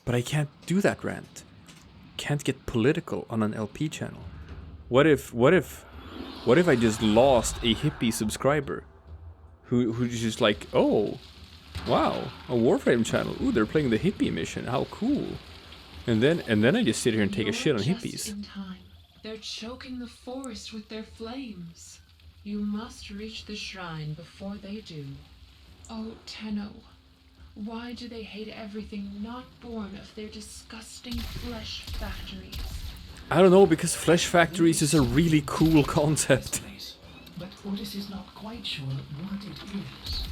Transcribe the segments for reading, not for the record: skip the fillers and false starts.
But I can't do that rant. Can't get political on an LP channel. What if I just lost a hippie subscriber who's just like, oh, wow, a Warframe channel. Ooh, they're playing the hippie mission. How cool. And then I just sit here and take a shit on hippies. In time. They're choking the forest with their flames. You must reach the shrine before they do. Oh, Tenno. Why do they hate everything not born of their disgusting flesh factories? I don't know, because flesh factories is a really cool concept. But Otis is not quite sure what it is.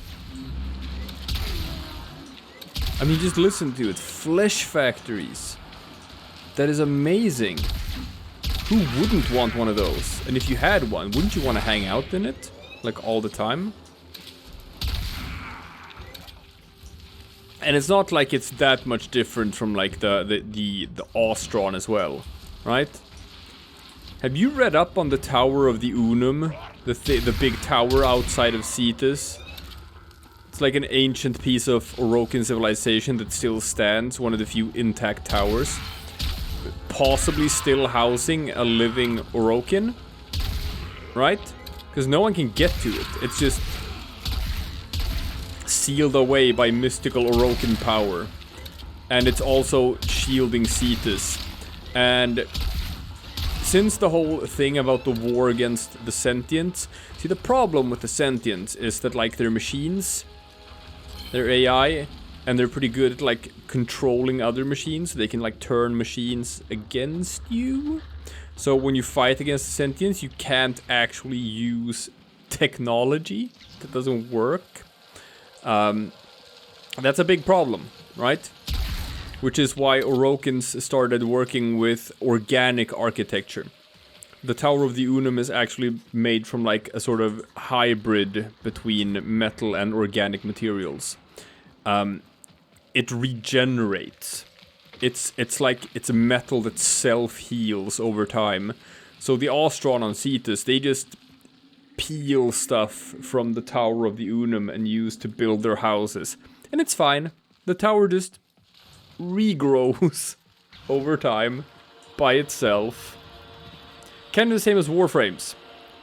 I mean, just listen to it. Flesh factories. That is amazing. Who wouldn't want one of those? And if you had one, wouldn't you want to hang out in it? Like all the time? And it's not like it's that much different from like the Ostron as well, right? Have you read up on the Tower of the Unum? The big tower outside of Cetus? It's like an ancient piece of Orokin civilization that still stands, one of the few intact towers. Possibly still housing a living Orokin, right? Because no one can get to it. It's just sealed away by mystical Orokin power. And it's also shielding Cetus. And since the whole thing about the war against the sentients, see, the problem with the sentients is that, like, they're machines, they're AI, and they're pretty good at, like, controlling other machines. They can, like, turn machines against you. So when you fight against the sentients, you can't actually use technology. That doesn't work. That's a big problem, right? Which is why Orokins started working with organic architecture. The Tower of the Unum is actually made from like a sort of hybrid between metal and organic materials. It regenerates. It's like it's a metal that self-heals over time. So the Ostron on Cetus, they just peel stuff from the Tower of the Unum and use to build their houses. And it's fine. The tower just regrows over time by itself. Kind of the same as Warframes.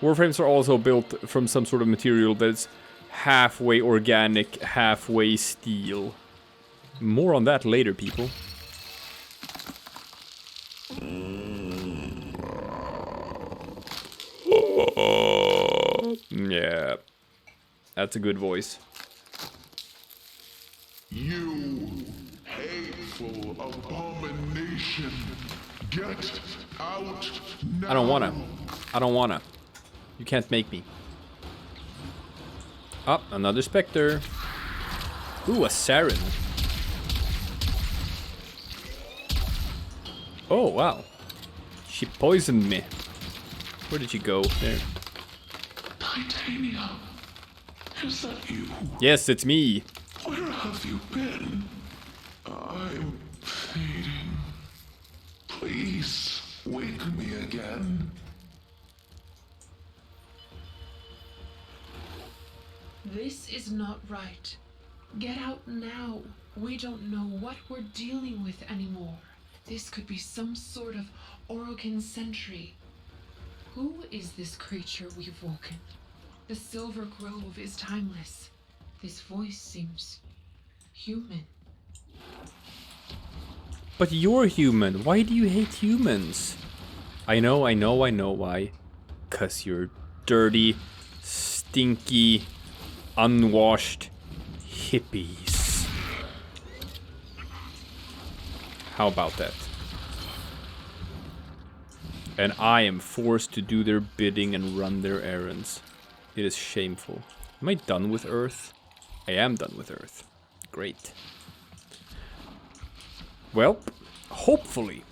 Warframes are also built from some sort of material that's halfway organic, halfway steel. More on that later, people. Yeah, that's a good voice. You hateful abomination, get out now. I don't wanna. You can't make me. Oh, another Spectre. Ooh, a Saren. Oh, wow. She poisoned me. Where did she go? There. Titania, is that you? Yes, it's me. Where have you been? I'm fading. Please, wake me again. This is not right. Get out now. We don't know what we're dealing with anymore. This could be some sort of Orokin sentry. Who is this creature we've woken? The Silver Grove is timeless. This voice seems human. But you're human. Why do you hate humans? I know why. 'Cause you're dirty, stinky, unwashed hippies. How about that? And I am forced to do their bidding and run their errands. It is shameful. Am I done with Earth? I am done with Earth. Great. Well, hopefully,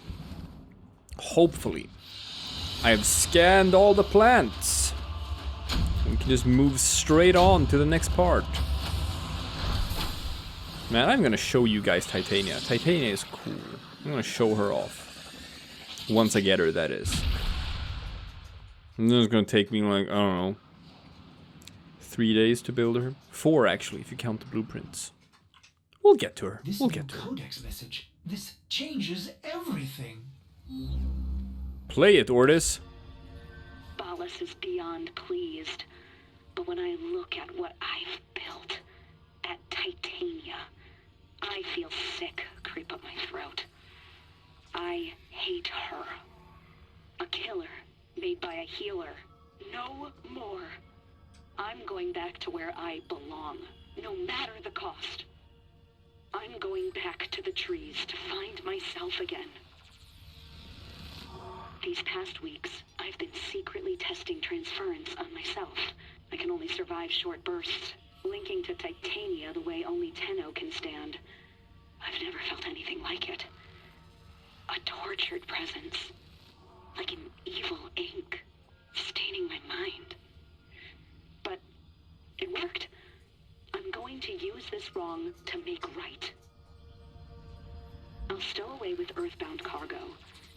I have scanned all the plants. We can just move straight on to the next part. Man, I'm gonna show you guys Titania. Titania is cool. I'm gonna show her off. Once I get her, that is. And then it's gonna take me like, I don't know, 3 days to build her. 4 actually, if you count the blueprints. We'll get to her. We'll get to her. Codex message. This changes everything. Play it, Ordis. Ballas is beyond pleased, but when I look at what I've built at Titania, I feel sick creep up my throat. I hate her. A killer made by a healer. No more. I'm going back to where I belong, no matter the cost. I'm going back to the trees to find myself again. These past weeks, I've been secretly testing transference on myself. I can only survive short bursts, linking to Titania the way only Tenno can stand. I've never felt anything like it. A tortured presence, like an evil ink, staining my mind. But it worked. I'm going to use this wrong to make right. I'll stow away with earthbound cargo.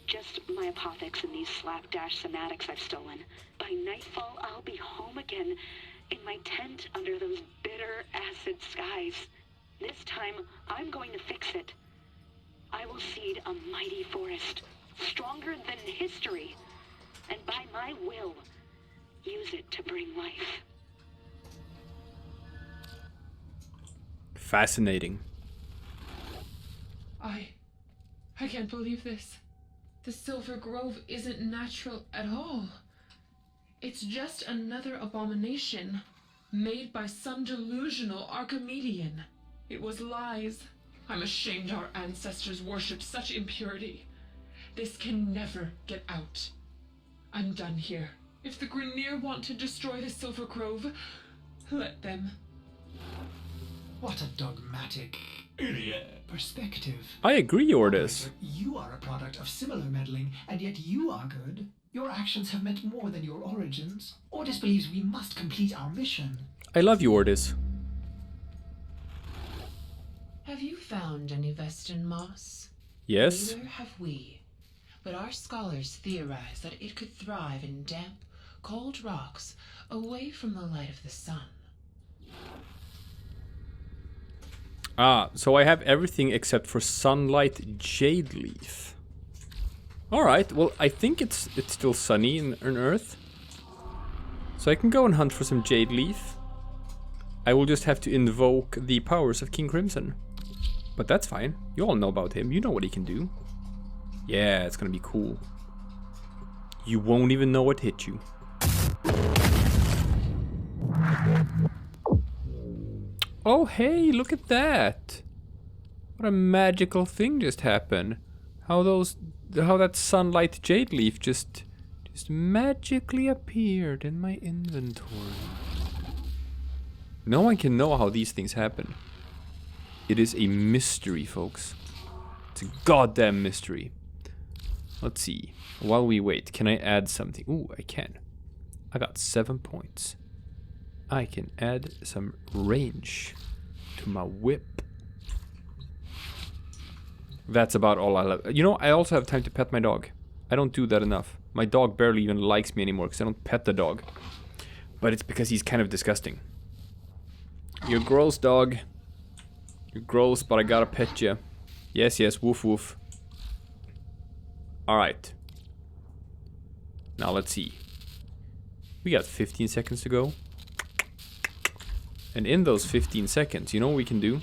Just my Apothics and these slapdash somatics I've stolen. By nightfall, I'll be home again in my tent under those bitter acid skies. This time, I'm going to fix it. I will seed a mighty forest, stronger than history, and by my will, use it to bring life. Fascinating. I can't believe this. The Silver Grove isn't natural at all. It's just another abomination made by some delusional Archimedean. It was lies. I'm ashamed our ancestors worshipped such impurity. This can never get out. I'm done here. If the Grineer want to destroy the Silver Grove, let them. What a dogmatic Idiot. perspective. I agree, Ordis. Operator, you are a product of similar meddling, and yet you are good. Your actions have meant more than your origins. Ordis believes we must complete our mission. I love you, Ordis. Have you found any Vestin moss? Yes? Neither have we. But our scholars theorize that it could thrive in damp, cold rocks away from the light of the sun. Ah, so I have everything except for sunlight jade leaf. Alright, well, I think it's still sunny in Earth. So I can go and hunt for some jade leaf. I will just have to invoke the powers of King Crimson. But that's fine. You all know about him. You know what he can do. Yeah, it's gonna be cool. You won't even know what hit you. Oh, hey, look at that. What a magical thing just happened. How that sunlight jade leaf just magically appeared in my inventory. No one can know how these things happen. It is a mystery, folks. It's a goddamn mystery. Let's see. While we wait, can I add something? Ooh, I can. I got 7 points. I can add some range to my whip. That's about all I love. You know, I also have time to pet my dog. I don't do that enough. My dog barely even likes me anymore because I don't pet the dog. But it's because he's kind of disgusting. You're gross, dog. You're gross, but I gotta pet you. Yes, yes, woof woof. Alright. Now let's see. We got 15 seconds to go. And in those 15 seconds, you know what we can do?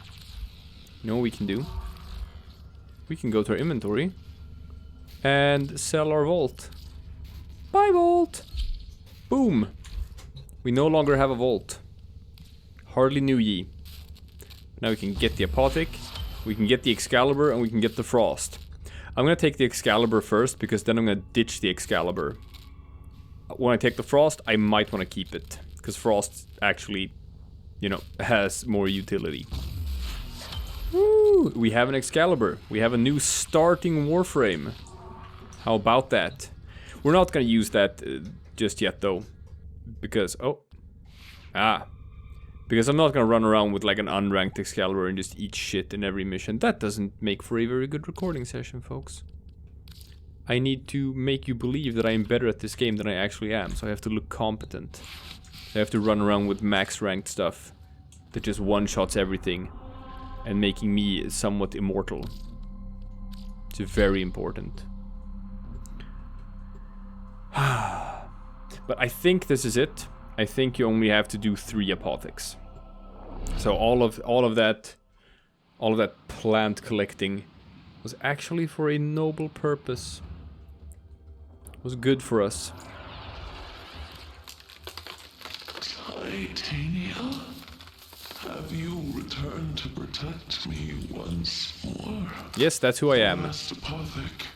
You know what we can do? We can go to our inventory and sell our vault. Bye, vault! Boom! We no longer have a vault. Hardly knew ye. Now we can get the Apothic, we can get the Excalibur, and we can get the Frost. I'm gonna take the Excalibur first, because then I'm gonna ditch the Excalibur. When I take the Frost, I might want to keep it, because Frost actually, you know, has more utility. Woo! We have an Excalibur. We have a new starting Warframe. How about that? We're not gonna use that just yet, though. Because, because I'm not gonna run around with like an unranked Excalibur and just eat shit in every mission. That doesn't make for a very good recording session, folks. I need to make you believe that I am better at this game than I actually am, so I have to look competent. I have to run around with max ranked stuff that just one-shots everything and making me somewhat immortal. It's very important. But I think this is it. I think you only have to do 3 Apothics. So all of that plant collecting was actually for a noble purpose. It was good for us. Titania, have you returned to protect me once more? Yes, that's who I am. Last Apothic,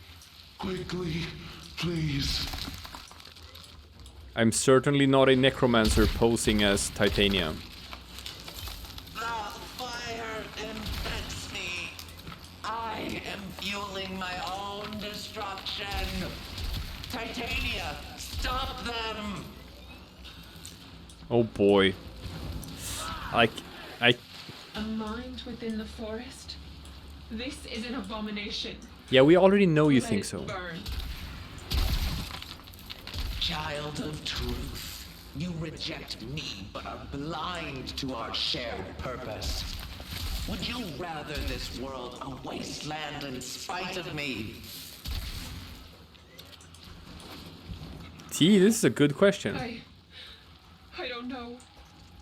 quickly, please. I'm certainly not a necromancer posing as Titania. The fire infects me. I am fueling my own destruction. Titania, stop them! Oh boy. I A mind within the forest? This is an abomination. Yeah, we already know you Let think it so. burn. Child of truth, you reject me but are blind to our shared purpose. Would you rather this world a wasteland in spite of me? T, this is a good question. I don't know.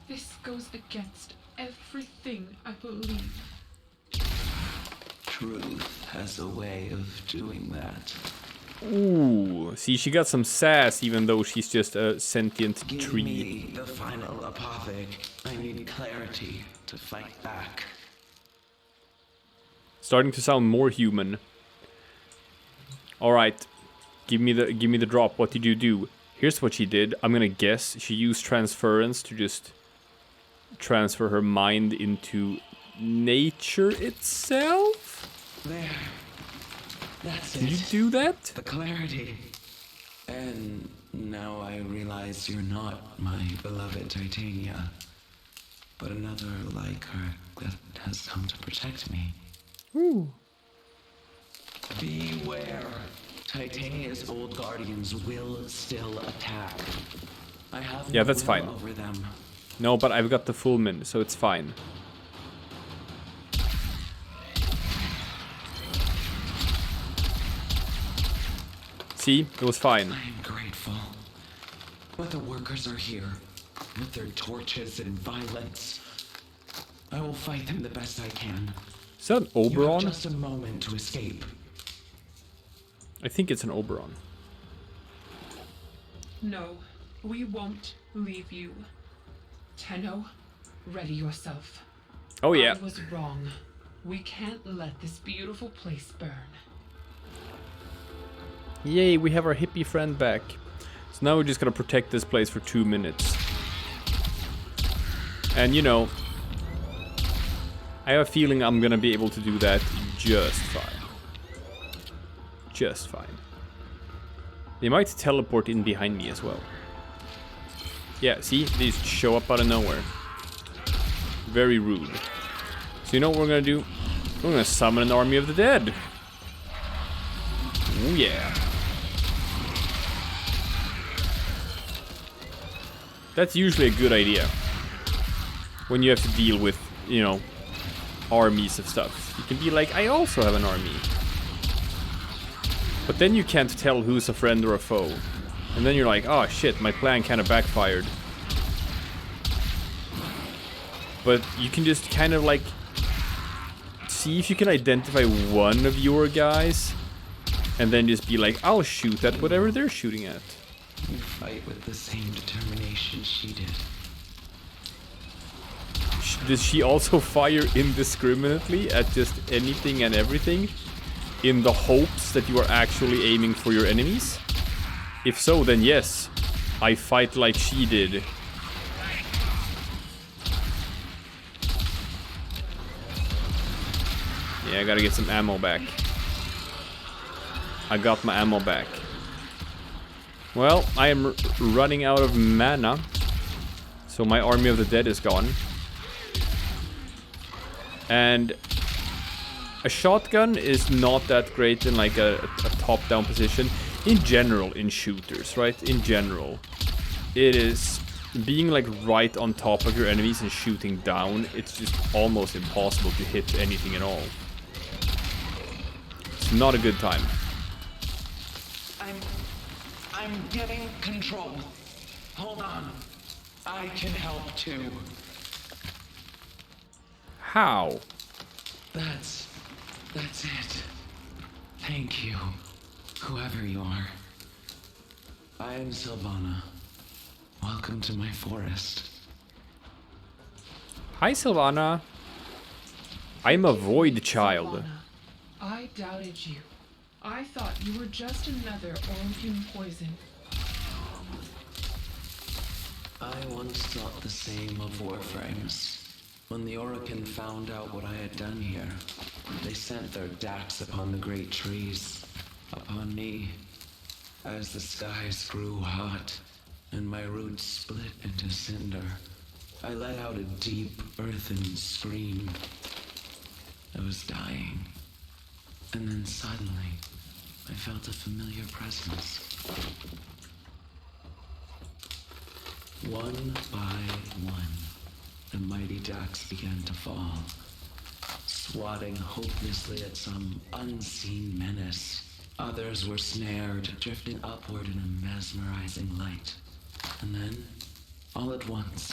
This goes against everything I believe. Truth has a way of doing that. Ooh, see, she got some sass even though she's just a sentient Give tree. me the final Apothic. I need clarity to fight back. Starting to sound more human. All right, give me the drop. What did you do? Here's what she did. I'm gonna guess she used transference to just transfer her mind into nature itself. There. That's Did it. you do that? The clarity. And now I realize you're not my beloved Titania, but another like her that has come to protect me. Ooh. Beware. Titania's old guardians will still attack. I have Yeah, no that's will fine. over them. No, but I've got the full min, so it's fine. See, it was fine. I am grateful. But the workers are here, with their torches and violence. I will fight them the best I can. Is that an You have Oberon? just a moment to escape. I think it's an Oberon. No, we won't leave you. Tenno, ready yourself. Oh yeah. I was wrong. We can't let this beautiful place burn. Yay, we have our hippie friend back. So now we're just gonna protect this place for 2 minutes. And you know, I have a feeling I'm gonna be able to do that just fine. Just fine. They might teleport in behind me as well. Yeah, see? They just show up out of nowhere. Very rude. So you know what we're gonna do? We're gonna summon an army of the dead. Oh yeah. That's usually a good idea. When you have to deal with, you know, armies of stuff. You can be like, I also have an army. But then you can't tell who's a friend or a foe. And then you're like, oh shit, my plan kind of backfired. But you can just kind of like see if you can identify one of your guys and then just be like, I'll shoot at whatever they're shooting at. You fight with the same determination she did. Does she also fire indiscriminately at just anything and everything in the hopes that you are actually aiming for your enemies? If so, then yes, I fight like she did. Yeah, I gotta get some ammo back. I got my ammo back. Well, I am running out of mana, so my army of the dead is gone. And a shotgun is not that great in like a top-down position. In general, in shooters, right? In general. It is being like right on top of your enemies and shooting down. It's just almost impossible to hit anything at all. It's not a good time. I'm getting control. Hold on. I can help too. How? That's it. Thank you, whoever you are. I am Sylvana. Welcome to my forest. Hi, Sylvana. I'm a void child. Sylvana, I doubted you. I thought you were just another Orokin poison. I once thought the same of Warframes. When the Orokin found out what I had done here, they sent their dax upon the great trees, upon me. As the skies grew hot, and my roots split into cinder, I let out a deep, earthen scream. I was dying, and then suddenly, I felt a familiar presence. One by one, the mighty dax began to fall, swatting hopelessly at some unseen menace. Others were snared, drifting upward in a mesmerizing light. And then, all at once,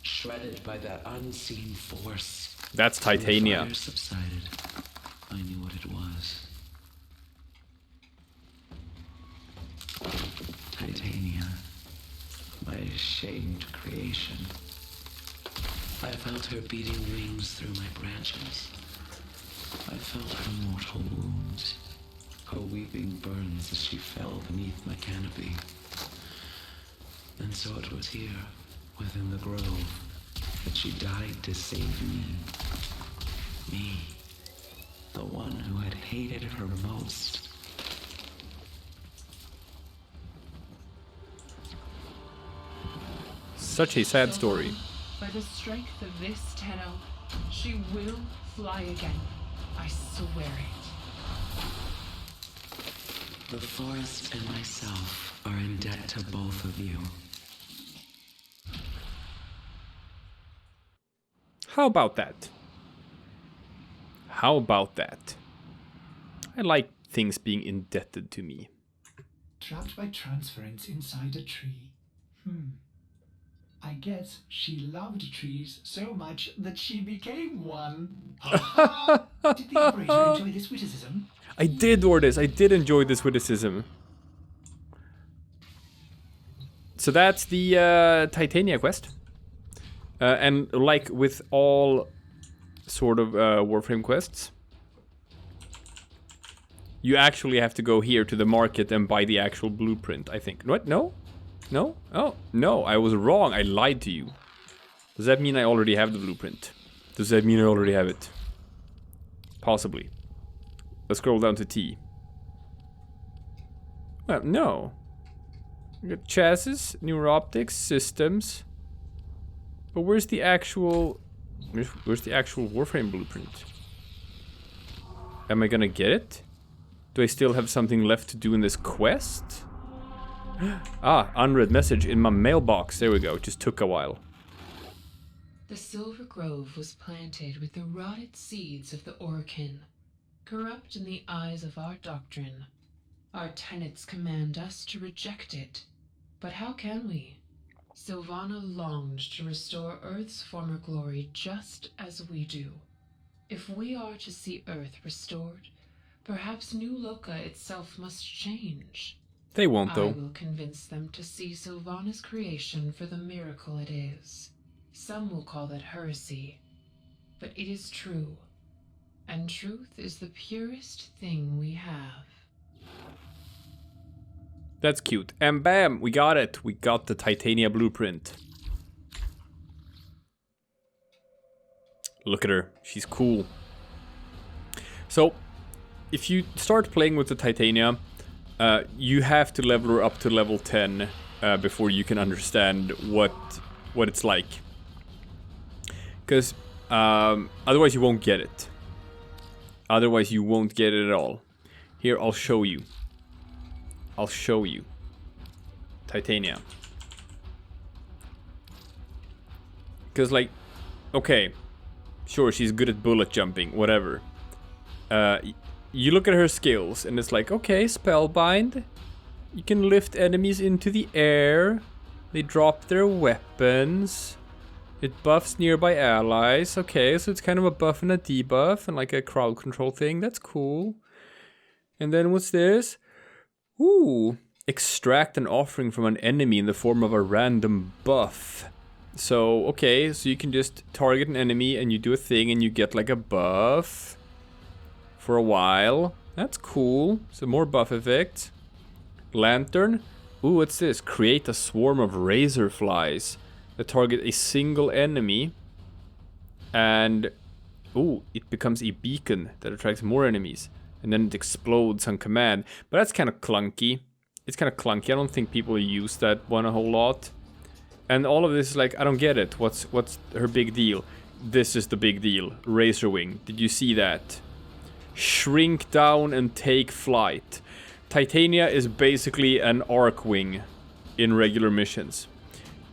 shredded by that unseen force, That's when Titania. the fire subsided, I knew what it was. Titania, my ashamed creation. I felt her beating wings through my branches. I felt her mortal wounds, her weeping burns as she fell beneath my canopy. And so it was here, within the grove, that she died to save me. Me, the one who had hated her most. Such a sad story. By the strength of this Tenno, she will fly again. I swear it. The forest and myself are in debt to both of you. How about that? How about that? I like things being indebted to me. Trapped by transference inside a tree. I guess she loved trees so much that she became one. Did the operator enjoy this witticism? I did, Ordis. I did enjoy this witticism. So that's the Titania quest. And like with all sort of Warframe quests, you actually have to go here to the market and buy the actual blueprint, I think. What? No? No? Oh, no, I was wrong. I lied to you. Does that mean I already have the blueprint? Does that mean I already have it? Possibly. Let's scroll down to T. Well, no. We got chassis, neuroptics, systems. But where's the actual... Where's the actual Warframe blueprint? Am I gonna get it? Do I still have something left to do in this quest? Ah, unread message in my mailbox. There we go. It just took a while. The Silver Grove was planted with the rotted seeds of the Orokin, corrupt in the eyes of our doctrine. Our tenets command us to reject it. But how can we? Sylvana longed to restore Earth's former glory just as we do. If we are to see Earth restored, perhaps New Loka itself must change. They won't, I though. will convince them to see Sylvana's creation for the miracle it is. Some will call that heresy, but it is true, and truth is the purest thing we have. That's cute. And bam, we got it. We got the Titania blueprint. Look at her. She's cool. So, if you start playing with the Titania, you have to level her up to level 10 before you can understand what it's like. Because otherwise you won't get it. Otherwise you won't get it at all. Here, I'll show you. I'll show you. Titania. Because, like, okay. Sure, she's good at bullet jumping, whatever. you look at her skills and it's like, okay, spellbind. You can lift enemies into the air. They drop their weapons. It buffs nearby allies. Okay, so it's kind of a buff and a debuff and like a crowd control thing. That's cool. And then what's this? Ooh, extract an offering from an enemy in the form of a random buff. So, okay, so you can just target an enemy and you do a thing and you get like a buff for a while. That's cool. So more buff effects. Lantern. Ooh, what's this? Create a swarm of razor flies that target a single enemy. And, ooh, it becomes a beacon that attracts more enemies. And then it explodes on command. But that's kind of clunky. It's kind of clunky. I don't think people use that one a whole lot. And all of this is like, I don't get it. What's her big deal? This is the big deal. Razor wing. Did you see that? Shrink down and take flight. Titania is basically an arc wing in regular missions.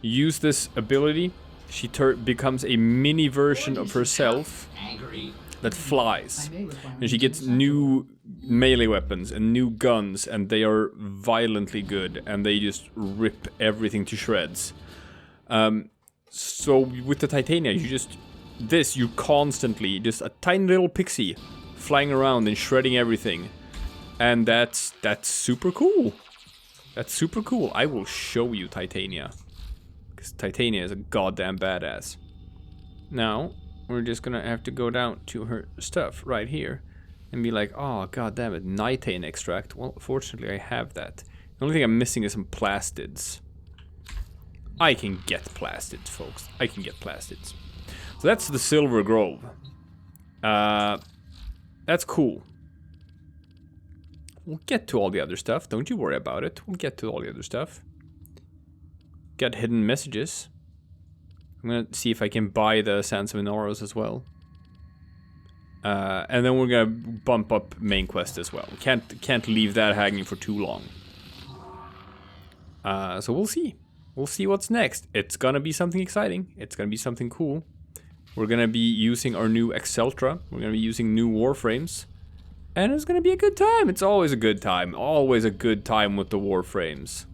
Use this ability, she becomes a mini version of herself that flies. And she gets new melee weapons and new guns, and they are violently good, and they just rip everything to shreds. So with the Titania, you constantly, just a tiny little pixie flying around and shredding everything. And that's super cool. That's super cool. I will show you Titania. Because Titania is a goddamn badass. Now, we're just gonna have to go down to her stuff right here. And be like, oh god damn it, Nitane extract. Well, fortunately I have that. The only thing I'm missing is some plastids. I can get plastids, folks. I can get plastids. So that's the Silver Grove. That's cool. We'll get to all the other stuff. Don't you worry about it. We'll get to all the other stuff. Got hidden messages. I'm gonna see if I can buy the Sands of Inoros as well. And then we're gonna bump up main quest as well. Can't leave that hanging for too long. So we'll see. We'll see what's next. It's gonna be something exciting. It's gonna be something cool. We're gonna be using our new Exceltra. We're gonna be using new Warframes. And it's gonna be a good time. It's always a good time. Always a good time with the Warframes.